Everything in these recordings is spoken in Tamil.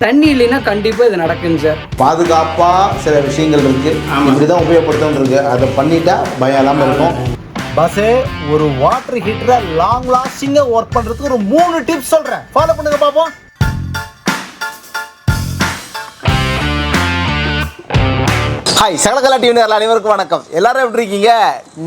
தண்ணி இல்லைன்னா கண்டிப்பாக இது நடக்குங்க சார். பாதுகாப்பாக சில விஷயங்கள் இருக்குது, இப்படி தான் உபயோகப்படுத்தணும் இருக்குது. அதை பண்ணிட்டா பயம் இல்லாமல் இருக்கும். பஸ்ஸு ஒரு வாட்டர் ஹீட்டரை லாங் லாஸ்டிங்காக ஒர்க் பண்ணுறதுக்கு ஒரு 3 டிப்ஸ் சொல்கிறேன், ஃபாலோ பண்ணுங்க பார்ப்போம். ஹாய், சகலகலா டிவி நேயர்கள் அனைவருக்கும் வணக்கம். எல்லாரும் எப்படி இருக்கீங்க?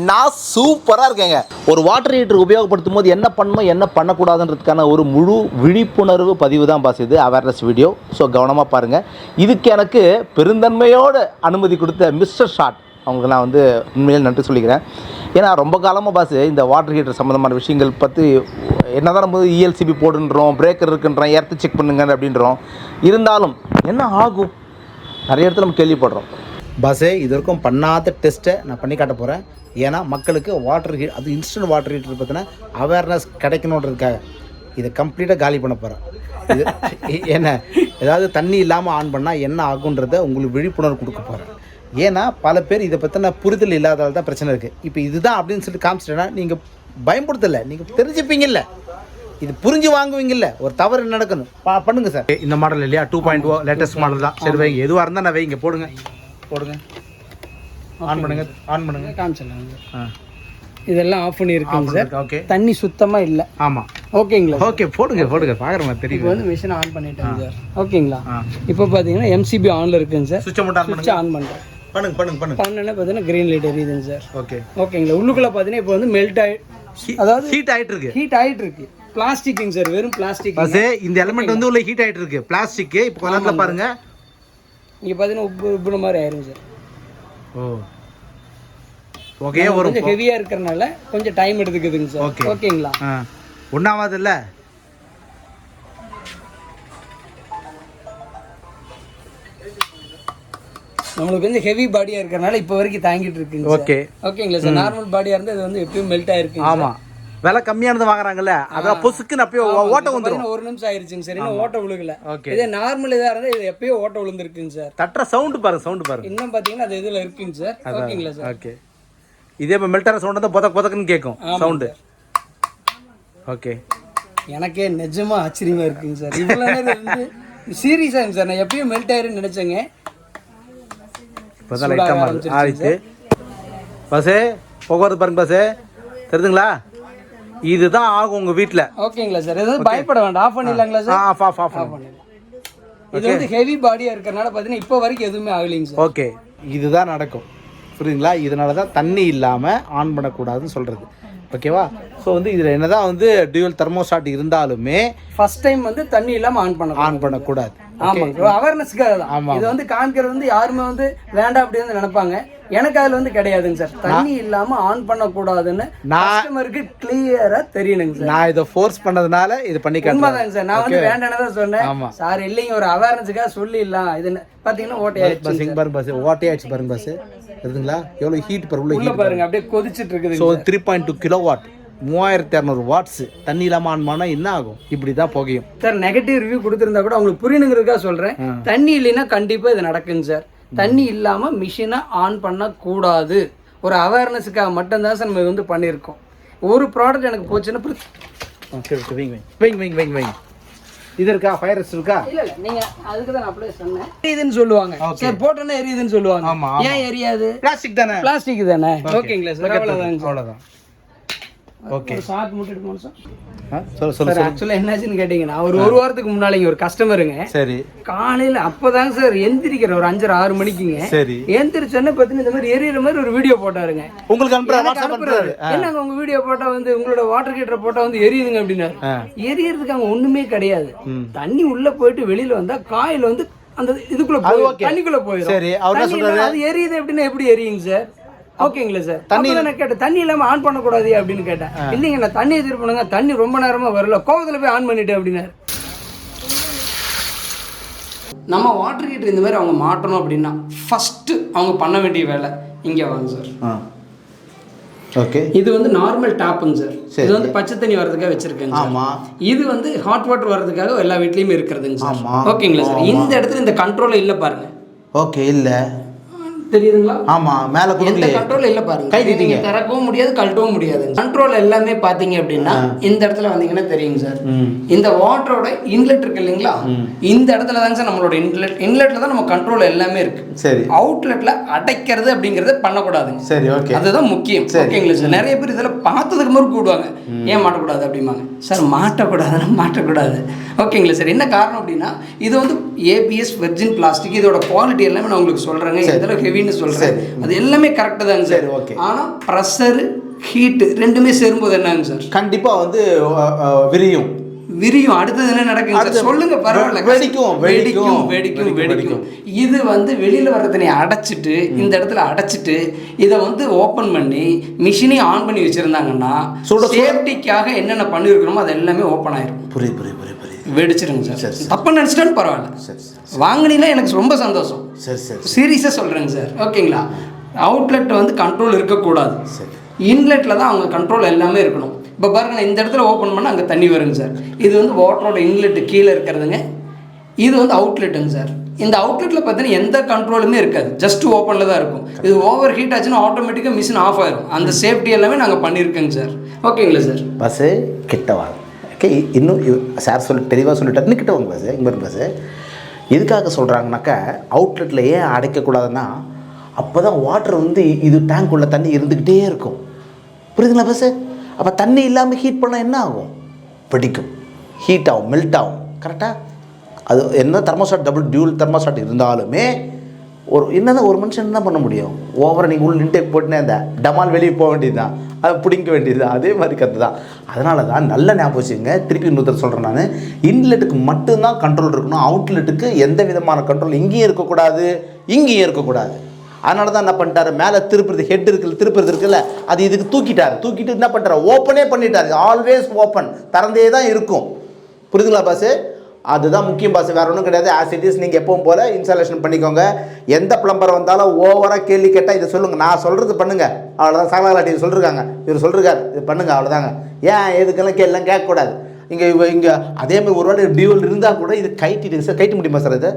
நான் சூப்பராக இருக்கேங்க. ஒரு வாட்டர் ஹீட்டர் உபயோகப்படுத்தும் போது என்ன பண்ணணும் என்ன பண்ணக்கூடாதுன்றதுக்கான ஒரு முழு விழிப்புணர்வு பதிவு தான் பாஸ் இது, அவேர்னஸ் வீடியோ. ஸோ கவனமாக பாருங்கள். இதுக்கு எனக்கு பெருந்தன்மையோடு அனுமதி கொடுத்த Mr.SHOT அவங்களுக்கு நான் உண்மையிலே நன்றி சொல்லிக்கிறேன். ஏன்னா ரொம்ப காலமாக பாஸ் இந்த வாட்டர் ஹீட்டர் சம்மந்தமான விஷயங்கள் பற்றி என்ன தான் நம்ம ELCB போடுன்றோம், பிரேக்கர் இருக்குன்றோம், எர்த்து செக் பண்ணுங்க அப்படின்றோம். இருந்தாலும் என்ன ஆகும் நிறைய இடத்துல நம்ம கேள்விப்படுறோம். பஸ்ஸே இது வரைக்கும் பண்ணாத டெஸ்ட்டை நான் பண்ணி காட்ட போகிறேன். ஏன்னா மக்களுக்கு வாட்டர் ஹீட், அது இன்ஸ்டன்ட் வாட்டர் ஹீட்டர் பார்த்தீங்கன்னா அவேர்னஸ் கிடைக்கணுன்றதுக்காக இதை கம்ப்ளீட்டாக காலி பண்ண போகிறேன். இது என்ன, ஏதாவது தண்ணி இல்லாமல் ஆன் பண்ணால் என்ன ஆகுன்றதை உங்களுக்கு விழிப்புணர்வு கொடுக்க போகிறேன். ஏன்னா பல பேர் இதை பற்றின புரிதல் இல்லாததால் தான் பிரச்சனை இருக்குது. இப்போ இதுதான் அப்படின்னு சொல்லிட்டு காமிச்சிட்டேன்னா நீங்கள் பயன்படுத்தலை, நீங்கள் தெரிஞ்சுப்பீங்கல்ல, இது புரிஞ்சு வாங்குவீங்கல்ல, ஒரு தவறு நடக்கணும். பண்ணுங்க சார். இந்த மாடல் இல்லையா, 2.0 லேட்டஸ்ட் மாடல் தான். சரி வைங்க, எதுவாக இருந்தால் நான் வைங்க, போடுங்க. ஆன் பண்ணுங்க காமிச்சிடலாங்க. இதெல்லாம் ஆஃப் பண்ணி இருக்குங்க சார். ஓகே, தண்ணி சுத்தமாக இல்லை. ஆமாம், ஓகேங்களா? ஓகே, போடுங்க பார்க்குற மாதிரி தெரியும். இப்போ மிஷின் ஆன் பண்ணிட்டேங்க சார். ஓகேங்களா? இப்போ பார்த்தீங்கன்னா MCB ஆனில் இருக்குங்க சார். சுவிட்சை மட்டும் ஆன் பண்ணுறேன். பண்ணுங்க. பண்ணனா பார்த்தீங்கன்னா க்ரீன் லைட் எரியுதுங்க சார். ஓகேங்களா? உள்ளுக்குள்ளே பார்த்தீங்கன்னா இப்போ மெல்ட் அதாவது ஹீட் ஆகிட்டு இருக்கு. பிளாஸ்டிக்ங்க சார், வெறும் பிளாஸ்டிக். இந்த எலிமெண்ட் உள்ள ஹீட் ஆகிட்டு இருக்கு, பிளாஸ்டிக். இப்போ கொஞ்சம் பாருங்க, இங்கே பார்த்தீங்கன்னா உப்பு மாதிரி ஆயிருங்க சார். ஓகே, கொஞ்சம் ஹெவியாக இருக்கிறனால கொஞ்சம் டைம் எடுத்துக்குதுங்க சார். ஓகேங்களா? ஒன்றாவது இல்லை, நம்மளுக்கு வந்து ஹெவி பாடியா இருக்கறனால இப்போ வரைக்கும் தாங்கிட்டு இருக்குங்க. ஓகேங்களா சார்? நார்மல் பாடியா இருந்தா இது எப்பயும் மெல்ட் ஆயிருக்கு. ஆமா, விலை கம்மியானது வாங்குறாங்கல்ல, அத பொசுக்குன்னு அப்பவே ஓட்ட வந்துரும். 1 நிமிஷம் ஆயிருச்சுங்க சார், இன்னும் ஓட்ட விழுகல. இதே நார்மல் இதா இருந்தா இது எப்பவே ஓட்ட விழுந்திருக்குங்க சார். தட்டற சவுண்ட் பாருங்க. இன்னும் பாத்தீங்கன்னா அது இதுல இருக்குங்க சார். ஓகேங்களா சார்? ஓகே, இதே மெல்ட் ஆற சவுண்ட் தான் பொதக்குன்னு கேக்கும் சவுண்ட். ஓகே, எனக்கே நிஜமா ஆச்சரியமா இருக்குங்க சார். இவ்வளவு நேரம் சீரியஸாங்க சார், நான் எப்பயும் மெல்ட் ஆயிருன்னு நினைச்சேங்க. இப்போதான் லைட்டா ஆயிடுச்சு. பஸ்ஸே போக்குவரத்து பாருங்க, பஸ்ஸே தெரியுதுங்களா? இதுதான் ஆகும் உங்க வீட்டில். ஓகேங்களா சார்? எதாவது பயப்பட வேண்டாம். Of பண்ணிடலாங்களா sir? ஆஃப் பண்ணிடலாம். இது ஹெவி பாடியா இருக்கறனால பார்த்தீங்கன்னா இப்போ வரைக்கும் எதுவுமே ஆகலைங்க சார். ஓகே, இதுதான் நடக்கும், புரியுதுங்களா? இதனால தான் தண்ணி இல்லாமல் ஆன் பண்ணக்கூடாதுன்னு சொல்கிறது. ஓகேவா? ஸோ இதில் என்னதான் டியூவல் தெர்மோஸ்டாட் இருந்தாலுமே ஃபர்ஸ்ட் டைம் தண்ணி இல்லாமல் ஆன் பண்ணக்கூடாது. ஆமாங்க, அவேர்னஸ்க்காக தான். இது காண்கிறது யாருமே வேண்டாம் அப்படின்னு நினைப்பாங்க. எனக்கு அதுல கிடையாதுங்க சார். தண்ணி இல்லாம ஆன் பண்ணக்கூடாதுன்னு கஸ்டமருக்கு கிளியரா தெரியணுங்க சார். நான் இதை ஃபோர்ஸ் பண்ணதுனால இது பண்ணி உண்மைதாங்க சார். நான் வேண்டானதான் சொன்னேன் சார். இல்லைங்க, ஒரு அவேர்னஸுக்காக சொல்லிடலாம். இது பாத்தீங்கன்னா ஓட்டையாச்சு பாருங்க பஸ், இருக்குங்களா? எவ்வளவு ஹீட் உள்ள பாருங்க, அப்படியே கொதிச்சிட்டு இருக்குது. So 3.2 kilowatt, 3200 watts. தண்ணி இல்லாம ஆன் பண்ணா என்ன ஆகும்? இப்படிதான் புகையும் சார். நெகட்டிவ் ரிவ்யூ கொடுத்துருந்தா கூட உங்களுக்கு புரியணுங்கிறதுக்காக சொல்றேன். தண்ணி இல்லைன்னா கண்டிப்பா இது நடக்குங்க சார். தண்ணி இல்லாம மிஷினை ஆன் பண்ணக்கூடாது. ஒரு அவேர்னஸுக்காக மட்டும்தான் சார் நம்ம பண்ணியிருக்கோம். ஒரு ப்ராடக்ட் எனக்கு போச்சுன்னா இது இருக்கா, ஃபயர் ரெஸ்ட் இருக்கா? இல்ல நீங்க அதுக்கு தான் அப்படியே சொன்னேன். எரியுதுன்னு சொல்லுவாங்க சார், போட்டோன்னா எரியுதுன்னு சொல்லுவாங்க. ஏன் எரியாது? பிளாஸ்டிக் தானே. ஓகேங்களா சார்? அவ்வளவுதான். ஓகே, ஷார்ட் முட்டிட்டு மனுஷன் சார். ஆக்சுவலா என்னாச்சுன்னு கேட்டீங்கன்னா, ஒரு வாரத்துக்கு முன்னால இங்க ஒரு கஸ்டமருங்க. சரி, காலையில அப்பதாங்க சார் எந்திரிக்கிற ஒரு 5:30-6 மணிக்குங்க. சரி, எந்திரிச்சோன்னு பார்த்தீங்கன்னா இந்த மாதிரி எரியற மாதிரி ஒரு வீடியோ போட்டாருங்க. உங்களுக்கு அனுப்புறாரு. என்னங்க உங்க வீடியோ போட்டா உங்களோட வாட்டர் ஹீட்டர் போட்டா எரியுதுங்க அப்படின்னா, எரியறதுக்கு அங்க ஒண்ணுமே கிடையாது. தண்ணி உள்ள போயிட்டு வெளியில வந்தா காயில் அந்த இதுக்குள்ள தண்ணிக்குள்ள போயிடும். சரி, அது எரியுது அப்படின்னா எப்படி எரியுங்க சார்? ஓகேங்களா சார்? தண்ணி நான் கேட்டேன், தண்ணி இல்லாம ஆன் பண்ணக்கூடாது அப்படின்னு கேட்டேன். இல்லைங்க, நான் தண்ணி எதிர்ப்பு தண்ணி ரொம்ப நேரமா வரல, கோவத்துல போய் ஆன் பண்ணிட்டேன் அப்படின்னாரு. நம்ம வாட்டர் ஹீட்டர் இந்த மாதிரி அவங்க மாட்டணும் அப்படின்னா ஃபர்ஸ்ட் அவங்க பண்ண வேண்டிய வேலை இங்கே வாங்க சார். ஓகே, இது நார்மல் டாப்புங்க சார். இது பச்சை தண்ணி வரதுக்காக வச்சிருக்கேங்க சார். இது ஹாட் வாட்டர் வரதுக்காக எல்லா வீட்லயுமே இருக்கிறதுங்க சார். ஓகேங்களா சார்? இந்த இடத்துல இந்த கண்ட்ரோல் இல்லை பாருங்க. ஓகே, இல்லை தெரியுதுங்களா? ஆமா, மேல எந்த கண்ட்ரோல் இல்ல பாருங்க. கைட்டிட்டீங்க, திறக்கவும் முடியாது, கழட்டவும் முடியாது. கண்ட்ரோல் எல்லாமே பாத்தீங்க அப்படின்னா இந்த இடத்துல வந்தீங்கன்னா தெரியுங்க சார். இந்த வாட்டரோட இன்லெட் இருக்கு இல்லைங்களா, இந்த இடத்துல தாங்க சார் நம்மளோட இன்லெட்ல தான் நம்ம கண்ட்ரோல் எல்லாமே இருக்கு. சரி. அவுட்லெட்ல அடைக்கிறது அப்படிங்கறது பண்ணக்கூடாதுங்க. சரி, ஓகே. அதுதான் முக்கியம். ஓகேங்களா சார்? நிறைய பேர் இதெல்லாம் பார்த்ததுக்கு மாதிரி கூடுவாங்க, ஏன் மாட்டக்கூடாது அப்படிம்பாங்க. சார் மாட்டக்கூடாதுன்னா மாட்டக்கூடாது. ஓகேங்களா சார்? என்ன காரணம் அப்படின்னா இது வந்து ஏபிஎஸ் வெர்ஜின் பிளாஸ்டிக். இதோட குவாலிட்டி எல்லாமே நான் உங்களுக்கு சொல்றேங்க. இதெல்லாம் ஹெவின்னு சொல்றேன், அது எல்லாமே கரெக்டாக தாங்க சார். ஆனால் ப்ரெஷர் ஹீட்டு ரெண்டுமே சேரும்போது என்னங்க சார், கண்டிப்பாக வந்து விரியும். அடுத்தது என்ன நடக்குங்க சொல்லுங்க? பரவாயில்ல, வெடிக்கும். இது வந்து வெளியில வர தண்ணியை அடைச்சிட்டு இந்த இடத்துல அடைச்சிட்டு இதை வந்து ஓப்பன் பண்ணி மிஷினை ஆன் பண்ணி வச்சிருந்தாங்கன்னா சேஃப்டிக்காக என்னென்ன பண்ணிருக்கணுமோ அது எல்லாமே ஓப்பன் ஆயிரும். புரியுது. வெடிச்சிருங்க சார். தப்பா நினைச்சிட்டாலும் பரவாயில்ல, வாங்கினீங்களா எனக்கு ரொம்ப சந்தோஷம். சீரியஸாக சொல்றேங்க சார். ஓகேங்களா? அவுட்லெட் வந்து கண்ட்ரோல் இருக்கக்கூடாது, இன்லெட்டில் தான் அவங்க கண்ட்ரோல் எல்லாமே இருக்கணும். இப்போ பாருங்க, நான் இந்த இடத்துல ஓப்பன் பண்ணால் அங்கே தண்ணி வருங்க சார். இது வந்து வாட்டரோட இன்லெட்டு கீழே இருக்கிறதுங்க. இது வந்து அவுட்லெட்டுங்க சார். இந்த அவுட்லெட்டில் பார்த்தீங்கன்னா எந்த கண்ட்ரோலுமே இருக்காது, ஜஸ்ட் ஓப்பனில் தான் இருக்கும். இது ஓவர் ஹீட் ஆச்சுன்னா ஆட்டோமேட்டிக்காக மிஷின் ஆஃப் ஆயிரும். அந்த சேஃப்டி எல்லாமே நாங்கள் பண்ணியிருக்கோங்க சார். ஓகேங்களா சார்? பஸ்ஸு கிட்ட வாங்க. ஓகே, இன்னும் சார் தெளிவாக சொல்லிட்டாருன்னு கிட்ட வாங்க பஸ்ஸு. இங்கே பஸ்ஸு எதுக்காக சொல்கிறாங்கனாக்கா, அவுட்லெட்டில் ஏன் அடைக்கக்கூடாதுன்னா அப்போ தான் வாட்டர் வந்து இது டேங்க் உள்ள தண்ணி இருந்துக்கிட்டே இருக்கும். புரியுதுங்களா பஸ்ஸு? அப்போ தண்ணி இல்லாமல் ஹீட் பண்ணால் என்ன ஆகும்? பிடிக்கும், ஹீட் ஆகும், மெல்ட் ஆகும். கரெக்டாக? அது என்ன தெர்மோஸ்டாட் டபுள் டியூல் தெர்மோஸ்டாட் இருந்தாலுமே ஒரு மனுஷன் என்ன பண்ண முடியும்? ஓவராக நீங்கள் உள்ள இன்டேக் போட்டுனே அந்த டமால் வெளியே போக வேண்டியது தான், அதை பிடிக்க வேண்டியது தான். அதே மாதிரி கற்று தான். அதனால தான் நல்ல ஞாபகம் வச்சுங்க. திருப்பி இன்னொருத்தர் சொல்கிறேன் நான், இன்லெட்டுக்கு மட்டும்தான் கண்ட்ரோல் இருக்கணும், அவுட்லெட்டுக்கு எந்த விதமான கண்ட்ரோல் இங்கேயும் இருக்கக்கூடாது, இங்கேயும் இருக்கக்கூடாது. அதனால தான் என்ன பண்ணிட்டாரு, மேலே திருப்புறது இருக்குல்ல, அது இதுக்கு தூக்கிட்டு என்ன பண்ணிட்டாரு, ஓப்பனே பண்ணிட்டாரு. ஆல்வேஸ் ஓப்பன், திறந்தே தான் இருக்கும். புரியுதுங்களா பாஸு? அதுதான் முக்கியம் பாஸு, வேறு ஒன்றும் கிடையாது. ஆசிட்டிஸ் நீங்கள் எப்பவும் போல் இன்ஸ்டாலேஷன் பண்ணிக்கோங்க. எந்த பிளம்பர் வந்தாலும் ஓவராக கேள்வி கேட்டால் இதை சொல்லுங்கள், நான் சொல்கிறது பண்ணுங்கள், அவ்வளோதான். சகலகலா டிவி சொல்லிருக்காங்க, இவர் சொல்லிருக்காரு, இது பண்ணுங்கள், அவ்வளோதாங்க. ஏன் எதுக்கெல்லாம் கேட்கக்கூடாது. இங்கே அதே மாதிரி ஒரு வேளை டியூவல் இருந்தால் கூட இது கைட்டிட்டு சார், கைட்ட முடியுமா சார்? இது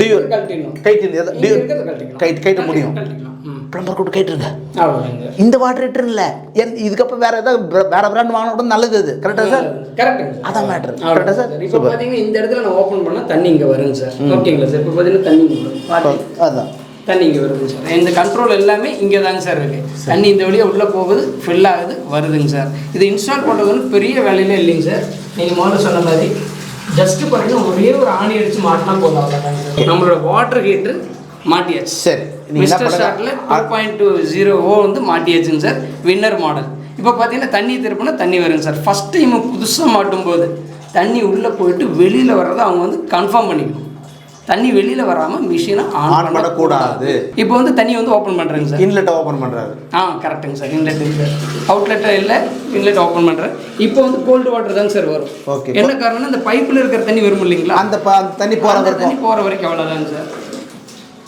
டியூவல் கைட்ட முடியும். பிளம்பர் கூட்டு கைட்டுருங்க. இந்த வாட்டர் ஹீட்டர் இல்லை, இதுக்கப்புறம் வேற பிராண்ட் வாங்கினா கூட நல்லது. அது கரெக்டா சார்? கரெக்ட், அதான் மேட்டர். கரெக்டா சார்? இப்போ பார்த்தீங்கன்னா இந்த இடத்துல நான் ஓப்பன் பண்ணால் தண்ணி இங்கே வருங்க சார். ஓகேங்களா சார்? இப்போ பார்த்தீங்கன்னா தண்ணி அதான் தண்ணி இங்கே வருதுங்க சார். இந்த கண்ட்ரோல் எல்லாமே இங்கே தாங்க சார் இருக்குது. தண்ணி இந்த வழியாக உள்ளே போகுது, ஃபில் ஆகுது, வருதுங்க சார். இது இன்ஸ்டால் பண்ணுறது வந்து பெரிய வேலையிலே இல்லைங்க சார். நீங்கள் முதல்ல சொன்ன மாதிரி ஜஸ்ட்டு பார்த்தீங்கன்னா ஒரே ஒரு ஆணி அடித்து மாட்டினா போதும், அவ்வளோதாங்க சார். நம்மளோட வாட்டர் ஹீட்டர் மாட்டியாச்சு. சரி, மிஸ்டர்.ஷாட்டில் 2.0 வந்து மாட்டியாச்சுங்க சார், வின்னர் மாடல். இப்போ பார்த்தீங்கன்னா தண்ணி திருப்பினா தண்ணி வருங்க சார். ஃபஸ்ட் டைம் புதுசாக மாட்டும் போது தண்ணி உள்ளே போயிட்டு வெளியில் வர்றதை அவங்க வந்து கன்ஃபார்ம் பண்ணிக்கணும். தண்ணி வெளியில் வராமல் மிஷினை ஆன் பண்ணக்கூடாது. இப்போ வந்து தண்ணி வந்து ஓப்பன் பண்ணுறேங்க சார். இன்லெட்டை ஓப்பன் பண்ணுறாரு. கரெக்டுங்க சார். இன்லெட் சார், அவுட்லெட்டை இல்லை, இன்லெட் ஓப்பன் பண்ணுறேன். இப்போ வந்து கோல்டு வாட்டர் தாங்க சார் வரும். ஓகே, என்ன காரணம்னா இந்த பைப்பில் இருக்கிற தண்ணி வரும் இல்லைங்களா, அந்த தண்ணி போகிற வரைக்கும் அவ்வளோதாங்க சார்.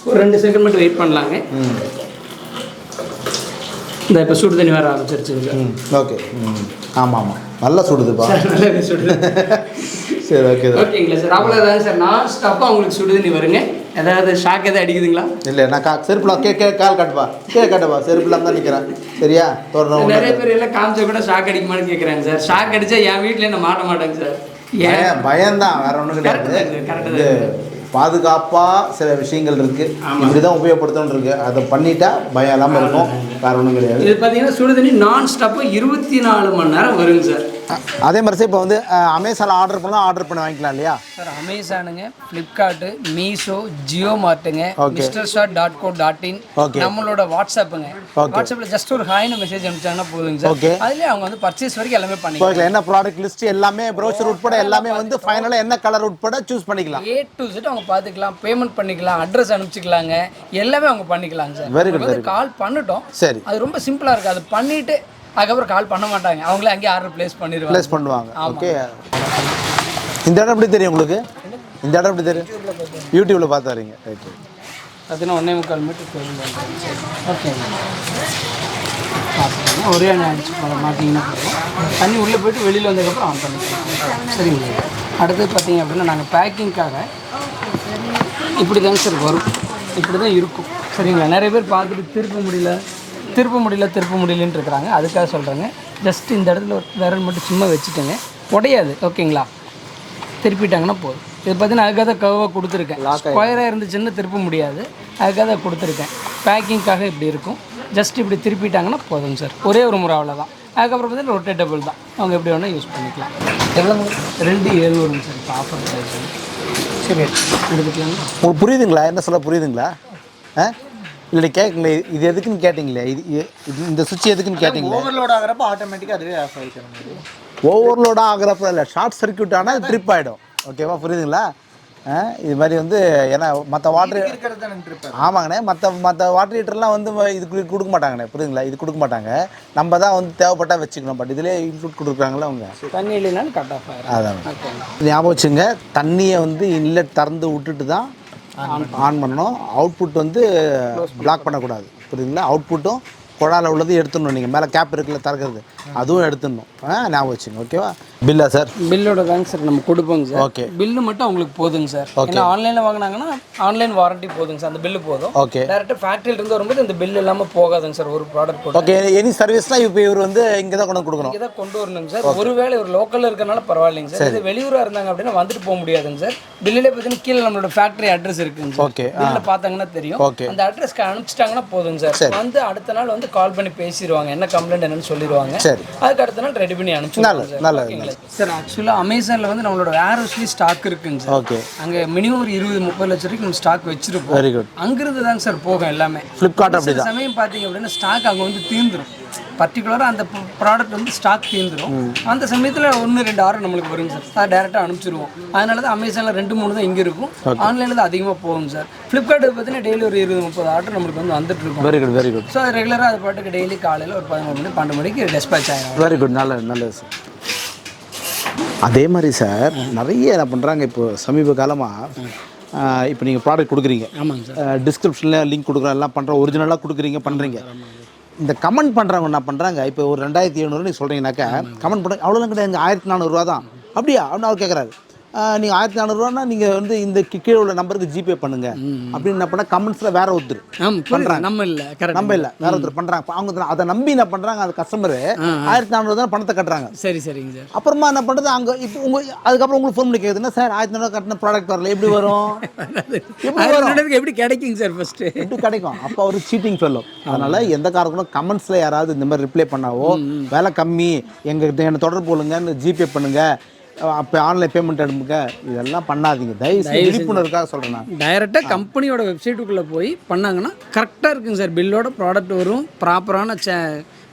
ஒரு 2 செகண்ட் மட்டும் வெயிட் பண்ணலாங்க. இந்த இப்போ சுடு தண்ணி வர ஆரம்பிச்சிருச்சுங்க சார். ஓகே, ஆமாம், நல்லா சுடுதுப்பா, நல்லாவே சுடுது. சரி, ஓகேங்களா சார்? அவ்வளோதாங்க சார். நான் ஸ்டாப்பாக உங்களுக்கு சுடு தண்ணி வருங்க. ஏதாவது ஷாக் எதாவது அடிக்குதுங்களா? இல்லை, நான் செருப்புலாம் கால் காட்டுப்பா, காட்டுப்பா, செருப்புலாம் தான் நிற்கிறேன். சரியா? நிறைய பேர் எல்லாம் காமிச்சா கூட ஷாக் அடிக்குமான்னு கேட்குறாங்க சார். ஷாக் அடித்தா என் வீட்டில் என்ன மாட்ட மாட்டாங்க சார். பயம்தான், வேற ஒன்றும் கிடையாது. கரெக்டாக பாதுகாப்பாக சில விஷயங்கள் இருக்குது, இப்படி தான் உபயோகப்படுத்தணும் இருக்குது. அதை பண்ணிட்டா பயம் இல்லாமல் இருக்கும், வேறு ஒன்றும் கிடையாது. இது பார்த்தீங்கன்னா சுடுதண்ணி நான் ஸ்டாப்பாக 24 மணி நேரம் வருங்க சார். அதே மாதிரி சார் இப்போ வந்து அமேசானில் ஆர்டர் பண்ணி வாங்கிக்கலாம் இல்லையா சார்? அமேசானுங்க, ஃப்ளிப்கார்ட்டு, மீஷோ, ஜியோ மார்ட்டுங்க, Mr.SHOT.co.in, நம்மளோட வாட்ஸ்அப்புங்க. வாட்ஸ்அப்பில் ஜஸ்ட் ஒரு ஹாய்னு மெசேஜ் அனுப்பிச்சாங்கன்னா போதுங்க சார். ஓகே, அதுலேயே அவங்க வந்து பர்ச்சேஸ் வரைக்கும் எல்லாமே பண்ணிக்கலாம். என்ன ப்ராடக்ட் லிஸ்ட் எல்லாமே, ப்ரௌசர் உட்பட எல்லாமே வந்து ஃபைனலாக என்ன கலர் உட்பட சூஸ் பண்ணிக்கலாம். A to Z அவங்க பார்த்துக்கலாம், பேமெண்ட் பண்ணிக்கலாம், அட்ரஸ் அனுப்பிச்சிக்கலாங்க, எல்லாமே அவங்க பண்ணிக்கலாங்க சார். Very good. கால் பண்ணிட்டோம், சரி, அது ரொம்ப சிம்பிளாக இருக்குது. அது பண்ணிவிட்டு அதுக்கப்புறம் கால் பண்ண மாட்டாங்க, அவங்களே அங்கேயே ஆர்டர் ப்ளேஸ் பண்ணுவாங்க. ஓகே, இந்த இடம் எப்படி தெரியும் உங்களுக்கு? இந்த இடம் எப்படி தெரியும்? யூடியூப்பில் பார்த்து வரீங்க. ரைட், பார்த்தீங்கன்னா 1.25 மீட்டர் தெரியும். ஓகேங்க, பார்த்துக்கோங்க. ஒரே அண்ணன் அடிச்சு மாட்டிங்கன்னா தண்ணி உள்ளே போய்ட்டு வெளியில் வந்ததுக்கப்புறம் ஆன் பண்ணிக்கலாம். சரிங்க. அடுத்து பார்த்தீங்க அப்படின்னா நாங்கள் பேக்கிங்காக இப்படி தாங்க சார் வரும், இப்படி தான் இருக்கும். சரிங்களா. நிறைய பேர் பார்த்துட்டு திருப்ப முடியலன்ட்டு இருக்கிறாங்க. அதுக்காக சொல்கிறேங்க. ஜஸ்ட் இந்த இடத்துல ஒரு விரல் மட்டும் சும்மா வச்சுட்டேங்க, உடையாது. ஓகேங்களா, திருப்பிட்டாங்கன்னா போதும். இது பார்த்தீங்கன்னா அதுக்காக தான் கர்வாக கொடுத்துருக்கேன். ஸ்கொயராக இருந்துச்சுன்னு திருப்ப முடியாது, அதுக்காக தான் கொடுத்துருக்கேன். பேக்கிங்காக இப்படி இருக்கும். ஜஸ்ட் இப்படி திருப்பிட்டாங்கன்னா போதுங்க சார். ஒரே ஒரு முறை அவ்வளோதான். அதுக்கப்புறம் பார்த்தீங்கன்னா ரொட்டேட்டபிள் தான், அவங்க எப்படி வேணால் யூஸ் பண்ணிக்கலாம். எவ்வளோ 2700 சார் இப்போ ஆஃபர் ப்ரைஸ். சரி எடுத்துக்கலாங்க. உங்களுக்கு புரியுதுங்களா என்ன சொல்ல? புரியுதுங்களா? இல்லை கேட்குங்களே, இது எதுக்குன்னு கேட்டிங்களே, இது இந்த சுவிட்ச் எதுக்குன்னு கேட்டிங்களே. ஓவர்லோட் ஆகிறப்ப ஆட்டோமேட்டிக்காக அதுவே ஆஃப் ஆகிக்கிற மாதிரி. ஓவர்லோட் ஆகிறப்ப இல்லை, ஷார்ட் சர்க்யூட் ஆனால் ட்ரிப் ஆகிடும். ஓகேவா, புரியுதுங்களா? இது மாதிரி வந்து ஏன்னா மற்ற வாட்டர் ஆமாங்கண்ணே, மற்ற வாட்டர் ஹீட்டர்லாம் வந்து இதுக்கு கொடுக்க மாட்டாங்கண்ணே, புரியுதுங்களா? இது கொடுக்க மாட்டாங்க, நம்ம தான் வந்து தேவைப்பட்டால் வச்சுக்கணும். பட் இதிலே இன்க்ளூட் கொடுக்குறாங்களே அவங்க. தண்ணி இல்லைனாலும் கட் ஆஃப் ஆகிடும். அதான் ஞாபகம் வச்சுங்க. தண்ணியை வந்து இன்லெட் திறந்து விட்டுட்டு தான் ஆன் பண்ணணும். அவுட்புட் வந்து பிளாக் பண்ணக்கூடாது, புரியுதுங்களா? அவுட்புட்டும் குழாயில் உள்ளது எடுத்துடணும். நீங்கள் மேலே கேப் இருக்குல்ல திறக்கிறது, அதுவும் எடுத்துடணும். ஞாபகம் வச்சுங்க. ஓகேவா? பில்லா சார்? பில்லோட தாங்க சார் நம்ம கொடுப்போங்க சார். ஓகே, பில்லு மட்டும் அவங்களுக்கு போதுங்க சார். ஏன்னா ஆன்லைனில் வாங்கினாங்கன்னா ஆன்லைன் வாரண்டி போதுங்க சார், அந்த பில்லு போதும். ஓகே, டேரெக்டாக ஃபேக்ட்ரியிலிருந்து வரும்போது இந்த பில் இல்லாமல் போகாதுங்க சார் ஒரு ப்ராடக்ட் போட்டு. ஓகே, எனி சர்வீஸ்லாம் இப்போ இவர் வந்து இங்கே தான் கொண்டு கொடுக்கணும், இங்கே தான் கொண்டு வரணுங்க சார். ஒருவேளை ஒரு லோக்கலில் இருக்கிறனால பரவாயில்லைங்க சார். இது வெளியூராக இருந்தாங்க அப்படின்னா வந்துட்டு போக முடியாதுங்க சார். பில்லிலே பார்த்தீங்கன்னா கீழே நம்மளோட ஃபேக்ட்ரி அட்ரஸ் இருக்குங்க சார். ஓகே, பில்லில் பார்த்தாங்கன்னா தெரியும். அந்த அட்ரஸ்க்கு அனுப்பிச்சிட்டாங்கன்னா போதுங்க சார். வந்து அடுத்த நாள் வந்து கால் பண்ணி பேசிடுவாங்க, என்ன கம்ப்ளைண்ட் என்னன்னு சொல்லிடுவாங்க. அதுக்கு அடுத்த நாள் ரெடி பண்ணி அனுப்பிச்சிடுவாங்க சார். ஆக்சுவலாக அமேசானில் வந்து நம்மளோட வேர்ஹவுஸ்லேயும் ஸ்டாக் இருக்குங்க சார். ஓகே, அங்கே மினிமம் ஒரு 20-30 லட்சம் வரைக்கும் நம்ம ஸ்டாக் வச்சிருப்போம். Very good. அங்கிருந்து தாங்க சார் போகும் எல்லாமே. ஃப்ளிப்கார்ட் அப்படி தான். சமயம் பார்த்தீங்க அப்படின்னா ஸ்டாக் அங்கே வந்து தீர்ந்துடும். பர்டிகுலராக அந்த ப்ராடக்ட் வந்து ஸ்டாக் தீர்ந்துடும். அந்த சமயத்தில் 1-2 ஆர்டர் நம்மளுக்கு வருங்க சார். டேரெக்டாக அனுப்பிச்சிடுவோம். அதனால தான் அமேசானில் 2-3 தான் இங்கே இருக்கும். ஆன்லைனில் தான் அதிகமாக போகும் சார். ஃப்ளிப்கார்ட் பார்த்தீங்கன்னா டெய்லி ஒரு 20-30 ஆர்டர் நம்மளுக்கு வந்து வந்துட்டு இருக்கும். Very good, very good. So அது ரெகுலராக அது பாட்டுக்கு டெய்லி காலையில் ஒரு 11 மணிக்கு டெஸ்பேச் ஆகிடும். வெரி குட், நல்லது சார். அதே மாதிரி சார் நிறைய என்ன பண்ணுறாங்க இப்போ சமீப காலமாக, இப்போ நீங்கள் ப்ராடக்ட் கொடுக்குறீங்க. ஆமாங்க சார். டிஸ்கிரிப்ஷனில் லிங்க் கொடுக்குறோம், எல்லாம் பண்ணுறோம், ஒரிஜினலாக கொடுக்குறீங்க, பண்ணுறீங்க. இந்த கமெண்ட் பண்ணுறவங்க என்ன பண்ணுறாங்க, இப்போ ஒரு 2700 நீங்கள் சொல்கிறீங்கனாக்கா கமெண்ட் பண்ணுறாங்க, அவ்வளோலாம் கிடையாது, 1400 தான். அப்படியா அப்படின்னு அவர் கேட்குறாரு. நீங்கள் 1400 நீங்கள் வந்து இந்த கீழே உள்ள நம்பருக்கு ஜிபே பண்ணுங்க அப்படின்னு என்ன பண்ணால் கமெண்ட்ஸில் வேற ஒருத்தர் பண்ணுறாங்க. நம்ம இல்லை வேற ஒருத்தர் பண்ணுறாங்க. அவங்க அதை நம்பி என்ன பண்ணுறாங்க, அந்த கஸ்டமர் 1400 தான் பணத்தை கட்டுறாங்க. சரி சரிங்க சார். அப்புறமா என்ன பண்ணுறது, அங்கே இப்போ அதுக்கப்புறம் உங்களுக்கு ஃபோன் பண்ணி கேட்குதுன்னா, சார் 1400 கட்டின ப்ராடக்ட் வரல, எப்படி வரும்? எப்படி கிடைக்குங்க சார்? ஃபஸ்ட்டு எப்படி கிடைக்கும்? அப்போ அவர் சீட்டிங் சொல்லும். அதனால் எந்த காரணங்களும் கமெண்ட்ஸில் யாராவது இந்த மாதிரி ரிப்ளை பண்ணாவோ, வேலை கம்மி எங்ககிட்ட என்ன தொடர்பு கொள்ளுங்கன்னு ஜிபே பண்ணுங்கள், அப்போ ஆன்லைன் பேமெண்ட் எடுப்புங்க, இதெல்லாம் பண்ணாதீங்க தயவுசெய்து. விழிப்புணர்வுக்காக சொல்கிறேன். நான் டைரெக்டாக கம்பெனியோட வெப்சைட்டுக்குள்ளே போய் பண்ணாங்கன்னா கரெக்டாக இருக்குங்க சார். பில்லோட ப்ராடக்ட் வரும், ப்ராப்பரான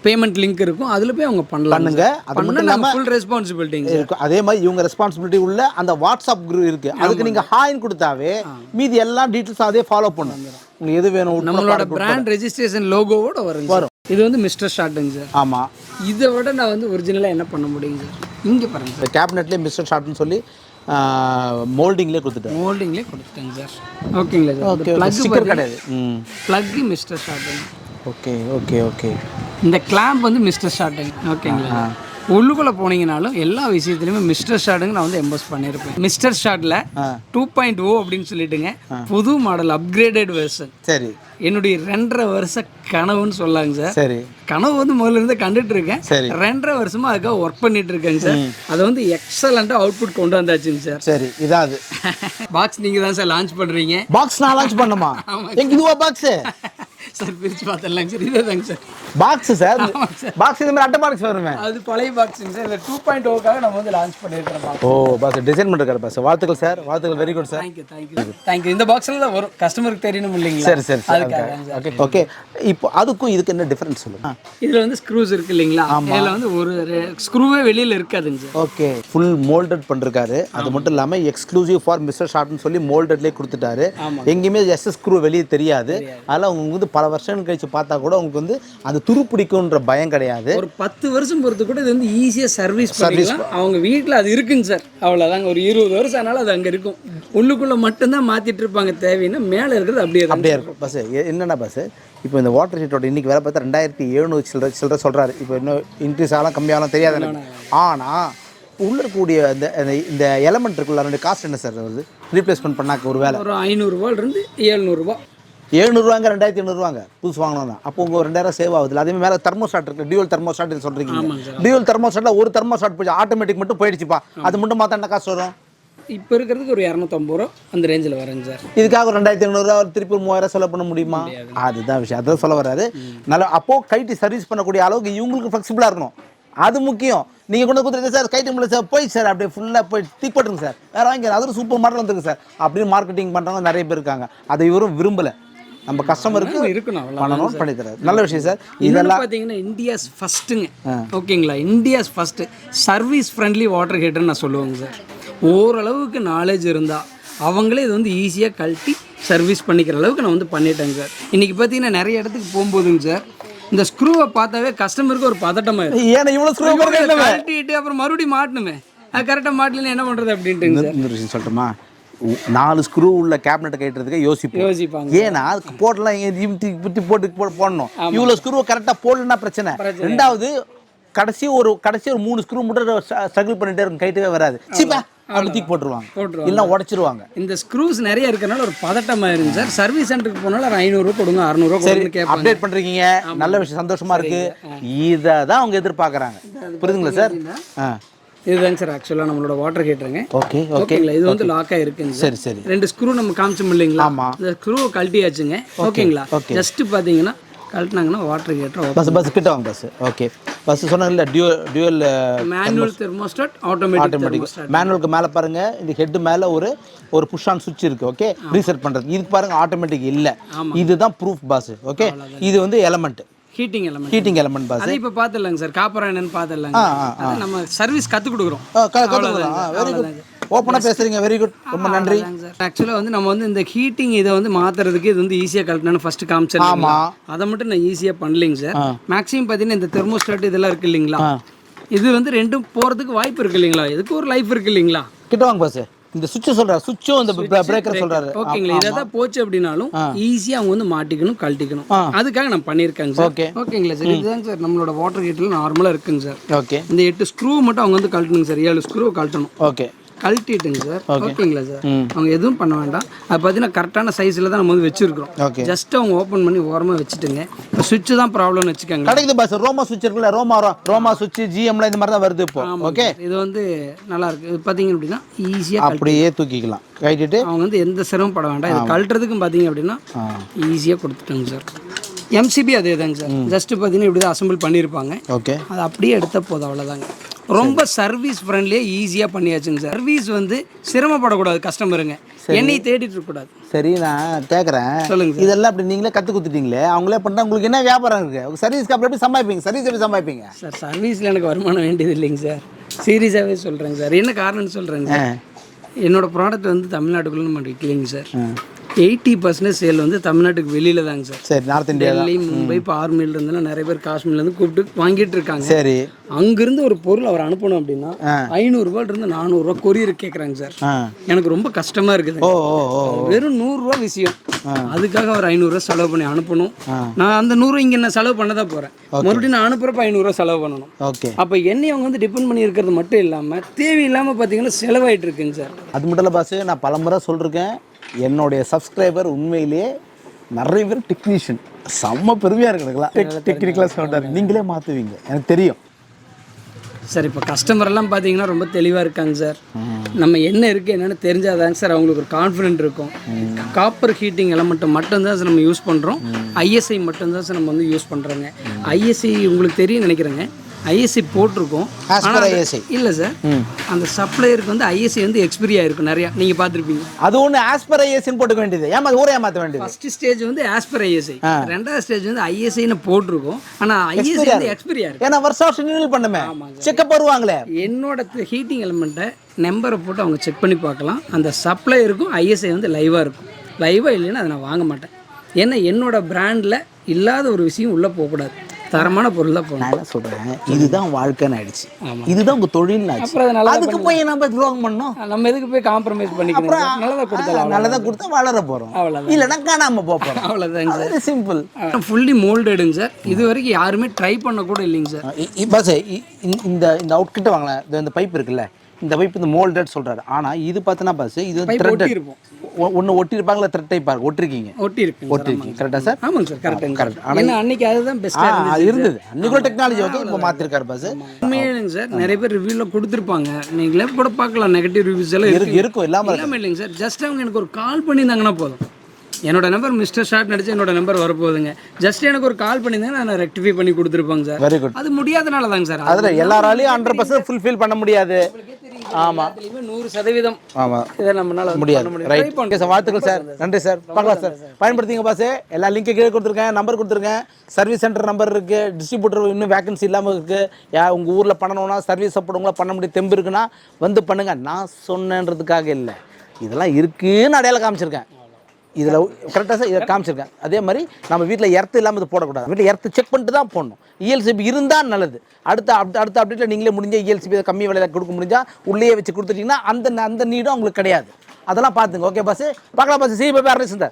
பேமெண்ட் லிங்க் இருக்கும், அதில் போய் அவங்க பண்ணுங்க. அது மட்டும் இல்லாமல் ஃபுல் ரெஸ்பான்சிபிலிட்டி இருக்கும். அதே மாதிரி இவங்க ரெஸ்பான்சிபிலிட்டி உள்ள அந்த வாட்ஸ்அப் குரூப் இருக்குது, அதுக்கு நீங்கள் ஹாய்னு கொடுத்தாவே மீதி எல்லா டீட்டெயில்ஸ் அதே ஃபாலோ பண்ணுங்க. உங்களுக்கு எது வேணும், நம்மளோட பிராண்ட் ரெஜிஸ்ட்ரேஷன் லோகோவோட வரும். இது வந்து மிஸ்டர் ஷாட்டுங்க சார். ஆமாம், இதை விட நான் வந்து ஒரிஜினலாக என்ன பண்ண முடியுங்க சார்? இங்கே பாருங்க சார், கேபினெட்லேயே மிஸ்டர் ஷாட்னு சொல்லி மோல்டிங்லேயே கொடுத்துட்டேங்க சார். ஓகேங்களா சார்? ஓகே, ஸ்டிக்கர் கிடையாது. ப்ளக்கு மிஸ்டர் ஷாட்டுங்க. Okay okay okay. இந்த கிளாம்ப் வந்து மிஸ்டர் ஷாட்டுங்க. ஓகேங்களா? உள்ளுக்குள்ளே போனீங்கனாலும் எல்லா விஷயத்துலையுமே மிஸ்டர் ஷாட்டுங்க நான் வந்து எம்போஸ் பண்ணியிருப்பேன். மிஸ்டர் ஷாட்டில் 2.0 அப்படின்னு சொல்லிட்டுங்க, புது மாடல் அப்கிரேடட் வெர்ஷன். சரி, என்னுடைய 2.5 வருஷ கனவுன்னு சொல்லாங்க சார். சரி, கனவு வந்து முதல்ல இருந்து கண்டுட்டு இருக்கேன். 2.5 வருஷமா அதுக்காக ஒர்க் பண்ணிட்டு இருக்கேங்க சார். அதை வந்து எக்ஸலண்ட்டாக அவுட்புட் கொண்டு வந்தாச்சுங்க சார். சரி, இதாவது பாக்ஸ் நீங்கள் தான் சார் லான்ச் பண்ணுறீங்க. பாக்ஸ் நான் லான்ச் பண்ணுமா? எங்க இதுவா பாக்ஸ் சார்? பிரிச்சு பார்த்துடலாங்க சார். இதே தாங்க சார் பாக்ஸ் சார். பாக்ஸ் இந்த மாதிரி அட்டை பாக்ஸ் வருமே, அது பழைய பாக்ஸுங்க சார். இந்த 2.0க்காக நம்ம வந்து லான்ச் பண்ணியிருக்கிறோம். ஓ பாக்ஸ் டிசைன் பண்ணிருக்காரு பாஸ். வாழ்த்துக்கள் சார், வாழ்த்துக்கள். Very good sir. தேங்க்யூ. இந்த பாக்ஸில் தான் வரும், கஸ்டமருக்கு தெரியணும் இல்லைங்களா? சரி சரி, ஓகே ஓகே. இப்போ அதுக்கும் இதுக்கு என்ன டிஃபரன்ஸ் சொல்லுங்க. இதில் வந்து ஸ்க்ரூஸ் இருக்கு இல்லைங்களா? இதில் வந்து ஒரு ஸ்க்ரூவே வெளியில் இருக்காதுங்க சார். ஓகே, ஃபுல் மோல்டட் பண்ணிருக்காரு. அது மட்டும் இல்லாமல் எக்ஸ்க்ளூசிவ் ஃபார் மிஸ்டர் ஷாட்னு சொல்லி மோல்டட்லேயே கொடுத்துட்டாரு. எங்கேயுமே எஸ் ஸ்க்ரூ வெளியே தெரியாது. அதெல்லாம் உங்களுக்கு வந்து பல வருஷங்கள் கழிச்சு பார்த்தா கூட உங்களுக்கு வந்து அது துரு பிடிக்கும்ன்ற பயம் கிடையாது. ஒரு 10 வருஷம் பொறுத்து கூட இது வந்து ஈஸியாக சர்வீஸ் அவங்க வீட்டில் அது இருக்குங்க சார். அவ்வளோதாங்க. ஒரு 20 வருஷம் ஆனாலும் அது அங்கே இருக்கும். உள்ளுக்குள்ளே மட்டும்தான் மாற்றிட்டு இருப்பாங்க. தேவைன்னா மேலே இருக்கிறது அப்படியே இருக்கும். பஸ் என்னென்ன பஸ், இப்போ இந்த வாட்டர் ஹீட்டரோட இன்றைக்கி வேலை பார்த்தா 2700 சில்லற சொல்கிறாரு. இப்போ இன்னும் இன்க்ரீஸ் ஆகலாம் கம்மியாகலாம் தெரியாது எனக்கு. ஆனால் உள்ள இருக்கக்கூடிய இந்த எலமெண்ட் இருக்குல்ல, அதனுடைய காஸ்ட் என்ன சார் வருது? ரீப்ளேஸ்மெண்ட் பண்ணாக்க ஒரு வேலை ஒரு 500 ரூபாயிலிருந்து 700 ரூபா. 700 2800 புதுசு வாங்கணும்னா அப்போ உங்கள் 2000 சேவ் ஆகுது. அதே மேலே தெர்மோஸ்டாட் இருக்குது, டியூவல் தெர்மோஸ்டாட் சொல்கிறீங்க. டியூவல் தெர்மோஸ்டாட்டில் ஒரு தெர்மோஸ்டாட் போய் ஆட்டோமேட்டிக் மட்டும் போயிடுச்சுப்பா, அது மட்டும் மாற்ற என்ன காசு வரும்? இப்போ இருக்கிறதுக்கு ஒரு 250 ரூபா அந்த ரேஞ்சில் வருங்க சார். இதுக்காக ஒரு 2500 திருப்பி 3000 செலவு பண்ண முடியுமா? அதுதான் விஷயம், அதான் சொல்ல வராது. நல்லா அப்போது கைட்டி சர்வீஸ் பண்ணக்கூடிய அளவுக்கு இவங்களுக்கு ஃப்ளெக்சிபிளாக இருக்கணும், அது முக்கியம். நீங்கள் கொண்டு கொடுத்துருங்க சார், கைட்டி முடியல சார், போய் சார் அப்படியே ஃபுல்லாக போய் தீப்பட்டுருங்க சார், வேறு வாங்கி அது ஒரு சூப்பர் மாடல் வந்துருக்கு சார் அப்படின்னு மார்க்கெட்டிங் பண்ணுறவங்க நிறைய பேர் இருக்காங்க. அதை இவரும் விரும்பலை, நம்ம கஸ்டமருக்கு பண்ணணும், பண்ணி தராது. நல்ல விஷயம் சார். இதெல்லாம் பார்த்தீங்கன்னா இந்தியாஸ் ஃபஸ்ட்டுங்க. ஓகேங்களா, India's first service friendly water ஹீட்டர்னு நான் சொல்லுவேங்க சார். ஓரளவுக்கு நாலேஜ் இருந்தால் அவங்களே இது வந்து ஈஸியாக கழட்டி சர்வீஸ் பண்ணிக்கிற அளவுக்கு நான் வந்து பண்ணிட்டேங்க சார். இன்றைக்கி பார்த்தீங்கன்னா நிறைய இடத்துக்கு போகும்போதுங்க சார், இந்த ஸ்க்ரூவை பார்த்தாவே கஸ்டமருக்கு ஒரு பதட்டமாக ஏன்னா இவ்வளோ ஸ்க்ரூ கழட்டிட்டு அப்புறம் மறுபடியும் மாட்டணுமே, அது கரெக்டாக மாட்டலன்னு என்ன பண்ணுறது அப்படின்ட்டு சார். இந்த விஷயம் சொல்லட்டுமா, 4 ஸ்க்ரூ உள்ள கேபினெட்டை கட்டுறதுக்கு யோசிப்பாங்க. ஏன்னா அதுக்கு போடலாம் போட்டு போடணும், இவ்வளோ ஸ்க்ரூவை கரெக்டாக போடலன்னா பிரச்சனை. ரெண்டாவது கடைசி ஒரு 3 ஸ்க்ரூ மட்டும் ஸ்ட்ரகிள் பண்ணிட்டே இருக்கும், கைட்டவே வராது, சீப்பா அப்படி தூக்கி போட்டுருவாங்க, இல்லை உடச்சிருவாங்க. இந்த ஸ்க்ரூஸ் நிறைய இருக்கிறனால ஒரு பதட்டமாக இருங்க சார். சர்வீஸ் சென்டருக்கு போனாலும் ஒரு 500 கொடுங்க, 600 கொடுங்க. அப்டேட் பண்ணுறீங்க, நல்ல விஷயம், சந்தோஷமா இருக்கு. இதை தான் அவங்க எதிர்பார்க்குறாங்க, புரியுதுங்களா சார்? இதுதாங்க சார் ஆக்சுவலாக நம்மளோட வாட்டர் ஹீட்டருங்க. ஓகே ஓகேங்களா, இது வந்து லாக் ஆகிருக்குங்க. சரி சரி. 2 ஸ்க்ரூ நம்ம காமிச்சோம் இல்லைங்களா, இந்த ஸ்க்ரூ கழட்டியாச்சுங்க. ஓகேங்களா, ஜஸ்ட் பார்த்தீங்கன்னா கழட்டினாங்கன்னா வாட்டர் ஹீட்டர் பஸ் கிட்ட வாங்க பஸ். ஓகே, பஸ் சொன்னாங்கல்ல டியூவல் மேனுவல் தெர்மோஸ்டாட் ஆட்டோமேட்டிக். மேனுவலுக்கு மேலே பாருங்க, இந்த ஹெட் மேலே ஒரு புஷ் ஆன் சுவிட்ச் இருக்கு. ஓகே, ரீசெட் பண்ணுறது. இதுக்கு பாருங்க ஆட்டோமேட்டிக் இல்லை, இதுதான் ப்ரூஃப் பாஸ். ஓகே, இது வந்து எலமெண்ட் ஹீட்டிங் எலமெண்ட் பாஸ். அது இப்போ பார்த்துடலாங்க சார், காப்பர் என்னன்னு பார்த்துடலாங்க. நம்ம சர்வீஸ் கற்றுக் கொடுக்குறோம். வெரி குட், ஓப்பனாக பேசுறீங்க, வெரி குட், ரொம்ப நன்றி. ஆக்சுவலாக வந்து நம்ம வந்து இந்த ஹீட்டிங் இதை வந்து மாற்றுறதுக்கு இது வந்து ஈஸியாக கழட்டினாலும் ஃபஸ்ட்டு காமிச்சிடலாம். அதை மட்டும் நான் ஈஸியாக பண்ணலைங்க சார். மேக்ஸிமம் பார்த்தீங்கன்னா இந்த தெர்மோஸ்டாட் இதெல்லாம் இருக்குது இல்லைங்களா, இது வந்து ரெண்டும் போகிறதுக்கு வாய்ப்பு இருக்குது இல்லைங்களா, இதுக்கு ஒரு லைஃப் இருக்குது இல்லைங்களா. கிட்ட வாங்க பாஸ், இந்த சுவிட்ச் சொல்றாரு, சுவிட்சும் இந்த பிரேக்கர் சொல்றாரு. ஓகேங்களா, இததான் போச்சு அப்படினாலும் ஈஸியா அவங்க வந்து மாட்டிக்கணும், கழட்டிக்கணும். அதுக்காக நான் பண்ணிருக்கேன் சார். ஓகேங்களா சார், இதுதாங்க சார் நம்மளோட வாட்டர் ஹீட்டர்ல நார்மலா இருக்குங்க சார். ஓகே, இந்த 8 ஸ்க்ரூ மட்டும் அவங்க வந்து கழட்டணுங்க சார், 7 ஸ்க்ரூ கழட்டணும். ஓகே, கழட்டிட்டுங்க சார். ஓகேங்களா சார், அவங்க எதுவும் பண்ண வேண்டாம். அது பார்த்தீங்கன்னா கரெக்டான சைஸில் தான் நம்ம வந்து வச்சிருக்கிறோம். ஜஸ்ட் அவங்க ஓப்பன் பண்ணி ஓரமாக வச்சுட்டுங்க. இப்போ சுவிட்ச் தான் ப்ராப்ளம்னு வச்சுக்கோங்க. கிடைக்குது பாஸ், ரோமா சுவிட்ச் இருக்குல்ல, ரோமா சுவிட்ச் ஜிஎம்ல இந்த மாதிரி தான் வருது இப்போ. ஓகே, இது வந்து நல்லா இருக்கு. இது பார்த்தீங்க அப்படின்னா ஈஸியாக அப்படியே தூக்கிக்கலாம், கழட்டிட்டு அவங்க வந்து எந்த சிரமப்பட வேண்டாம். இது கழட்டுறதுக்கும் பார்த்தீங்க அப்படின்னா ஈஸியாக கொடுத்துட்டாங்க சார். எம்சிபி அதே தாங்க சார், ஜஸ்ட் பார்த்தீங்கன்னா இப்படி தான் அசம்பிள் பண்ணியிருப்பாங்க. ஓகே, அது அப்படியே எடுத்த போதும், அவ்வளோதாங்க. ரொம்ப சர்வீஸ் ஃப்ரெண்ட்லியாக ஈஸியாக பண்ணியாச்சுங்க சார். சர்வீஸ் வந்து சிரமப்படக்கூடாது கஸ்டமருங்க, என்னையை தேடிட்டு இருக்கக்கூடாது. சரி, நான் கேட்குறேன், சொல்லுங்க. இதெல்லாம் அப்படி நீங்களே கற்றுக் கொடுத்துட்டீங்களே, அவங்களே பண்ணா உங்களுக்கு என்ன வியாபாரம் இருக்குது? சர்வீஸ்க்கு அப்புறம் எப்படி சமாளிப்பீங்க? சர்வீஸ் எப்படி சமாளிப்பீங்க சார்? சர்வீஸில் எனக்கு வருமானம் வேண்டியது இல்லைங்க சார், சீரியஸாகவே சொல்கிறேங்க சார். என்ன காரணம்னு சொல்கிறேங்க சார், என்னோடய ப்ராடக்ட் வந்து தமிழ்நாட்டுக்குள்ளே நம்ம விற்கலைங்க சார். 80% சேல் வந்து தமிழ்நாட்டுக்கு வெளியில தாங்க சார். சரி, நார்த் இந்தியா, டெல்லி, மும்பை, இப்போ ஆர்மியில இருந்தெல்லாம் நிறைய பேர் காஷ்மீர்லேருந்து கூப்பிட்டு வாங்கிட்டு இருக்காங்க. சரி, அங்கிருந்து ஒரு பொருள் அவர் அனுப்பணும் அப்படின்னா 500 ரூபாயிலிருந்து 400 ரூபா கொரியர் கேட்குறாங்க சார். எனக்கு ரொம்ப கஷ்டமா இருக்குது. வெறும் 100 ரூபா விஷயம், அதுக்காக அவர் 500 ரூபா செலவு பண்ணி அனுப்பணும். நான் அந்த 100 இங்கே நான் செலவு பண்ண தான் போகிறேன், மறுபடியும் நான் அனுப்புறப்ப 500 ரூபா செலவு பண்ணணும். ஓகே, அப்போ என்னை அவங்க வந்து டிபெண்ட் பண்ணி இருக்கிறது மட்டும் இல்லாமல் தேவையில்லாமல் பார்த்தீங்கன்னா செலவாயிட்டு இருக்குங்க சார். அது மட்டும் இல்லை பாஸ், நான் பலமுறை சொல்லிருக்கேன், என்னுடைய சப்ஸ்கிரைபர் உண்மையிலேயே நிறைய பேர் டெக்னீஷியன், செம்ம பெருமையாக இருக்குங்களா, டெக்னிக்கலாக சொல்கிறாரு, நீங்களே மாற்றுவீங்க எனக்கு தெரியும் சார். இப்போ கஸ்டமரெல்லாம் பார்த்தீங்கன்னா ரொம்ப தெளிவாக இருக்காங்க சார். நம்ம என்ன இருக்குது என்னென்னு தெரிஞ்சாதாங்க சார் அவங்களுக்கு ஒரு கான்ஃபிடென்ட் இருக்கும். காப்பர் ஹீட்டிங் எலமெண்ட்டை மட்டும்தான் சார் நம்ம யூஸ் பண்ணுறோம், ஐஎஸ்ஐ மட்டும்தான் சார் நம்ம வந்து யூஸ் பண்ணுறோங்க. ஐஎஸ்ஐ உங்களுக்கு தெரியும் நினைக்கிறேங்க, ஐஎஸ்சி போட்டிருக்கோம். இல்லை சார், அந்த சப்ளையருக்கு வந்து ஐஎஸ்சி வந்து எக்ஸ்பிரி ஆயிருக்கும் நிறையா, நீங்கள் பார்த்துருப்பீங்க. அது ஒன்று ஆஸ்பர் ஐஎஸ்சின்னு போட்டுக்க வேண்டியது, ஏமா ஊரே ஏமாற்ற வேண்டியது. ஃபர்ஸ்ட் ஸ்டேஜ் வந்து ஆஸ்பர் ஐஎஸ்ஐ, ரெண்டாவது ஸ்டேஜ் வந்து ஐஎஸ்ஐன்னு போட்டிருக்கோம், ஆனால் ஐஎஸ்சி வந்து எக்ஸ்பிரி ஆயிருக்கு. ஏன்னா வருஷம் ரினியூவல் பண்ணுமே, செக்அப் வருவாங்களே. என்னோட ஹீட்டிங் எலிமெண்ட்டை நம்பரை போட்டு அவங்க செக் பண்ணி பார்க்கலாம். அந்த சப்ளையருக்கும் ஐஎஸ்ஐ வந்து லைவாக இருக்கும். லைவாக இல்லைன்னா அதை நான் வாங்க மாட்டேன். ஏன்னா என்னோட பிராண்டில் இல்லாத ஒரு விஷயம் உள்ளே போகக்கூடாது, தரமான பொருள் தான் போகணும். நான் சொல்கிறேன், இதுதான் வாழ்க்கைன்னு ஆயிடுச்சு, இதுதான் உங்கள் தொழில் ஆச்சு. அப்புறம் அதுக்கு போய் நம்ம துரோகம் பண்ணோம், நம்ம எதுக்கு போய் காம்ப்ரமைஸ் பண்ணிக்கிறோம்? நல்லதாக கொடுத்தலாம், நல்லதாக கொடுத்தா வளர போகிறோம், அவ்வளோதான். இல்லைன்னா காணாம போகிறோம், அவ்வளோதாங்க. சிம்பிள், ஃபுல்லி மோல்டடுங்க சார். இது வரைக்கும் யாருமே ட்ரை பண்ண கூட இல்லைங்க சார். பஸ் இந்த அவுட்கிட்ட வாங்கலாம், இந்த பைப் இருக்குல்ல, இந்த பைப் இந்த மோல்டட் சொல்கிறாரு. ஆனால் இது பார்த்தோன்னா பஸ் இது த்ரெட் இருக்கும், ஒன்று ஒட்டியிருப்பாங்களா த்ரெட் டைப் பாருங்க ஒட்டிருக்கீங்க ஒட்டிருக்கீங்க கரெக்டாக சார் ஆமாங்க சார் கரெக்ட் கரெக்ட் ஆனால் அன்னைக்கு அதுதான் பெஸ்ட்டாக இருந்தது அன்றைக்குள்ள டெக்னாலஜி ஓகே இப்போ மாற்றிருக்காரு பாஸ் உண்மையிலேங்க சார் நிறைய பேர் ரிவ்யூவில் கொடுத்துருப்பாங்க நீங்களே கூட பார்க்கலாம் நெகட்டிவ் ரிவ்யூஸ் எல்லாம் இருக்கும் இல்லாமல் இல்லைங்க சார் ஜஸ்ட் அவங்க எனக்கு ஒரு கால் பண்ணியிருந்தாங்கன்னா போதும் என்னோட நம்பர் மிஸ்டர்.ஷாட் நடிச்சு என்னோட நம்பர் வரப்போகுதுங்க ஜஸ்ட் எனக்கு ஒரு கால் பண்ணியிருந்தாங்க நான் ரெக்டிஃபை பண்ணி கொடுத்துருப்பாங்க சார் வெரி குட் அது முடியாதனால தாங்க சார் அதில் எல்லாராலையும் 100% ஃபுல்ஃபில் பண்ண முடியாது ஆமாம் 100% ஆமாம் இதை நம்மளால முடியாது ரைட் ஓகே சார் வாழ்த்துக்கள் சார் நன்றி சார் பார்க்கலாம் சார் பயன்படுத்திங்க பாஸ் எல்லா லிங்க்கு கீழே கொடுத்துருக்கேன் நம்பர் கொடுத்துருக்கேன் சர்வீஸ் சென்டர் நம்பர் இருக்குது டிஸ்ட்ரிபியூட்டர் இன்னும் வேகன்சி இல்லாமல் இருக்குது உங்கள் ஊரில் பண்ணணும்னா சர்வீஸ் சப்போர்ட்டுங்களா பண்ண முடியும் தெம்பு இருக்குன்னா வந்து பண்ணுங்கள் நான் சொன்னேன்றதுக்காக இல்லை இதெல்லாம் இருக்குன்னு அடையாளம் காமிச்சிருக்கேன் இதில் கரெக்டாக சார் இதை காமிச்சிருக்கேன் அதே மாதிரி நம்ம வீட்டில் எர்த்து இல்லாமல் இது போடக்கூடாது வீட்டில் எர்த்து செக் பண்ணிட்டு தான் போடணும் இஎல்சிபி இருந்தால் நல்லது அடுத்த அப்டேட்டில் நீங்களே முடிஞ்ச இஎல்சிபி கம்மி விலையில் கொடுக்க முடிஞ்சால் உள்ளே வச்சு கொடுத்துட்டிங்கன்னா அந்த நீடும் அவங்களுக்கு கிடையாது அதெல்லாம் பார்த்துங்க ஓகே பாஸ் பார்க்கலாம் boss see bye Arunai Sundar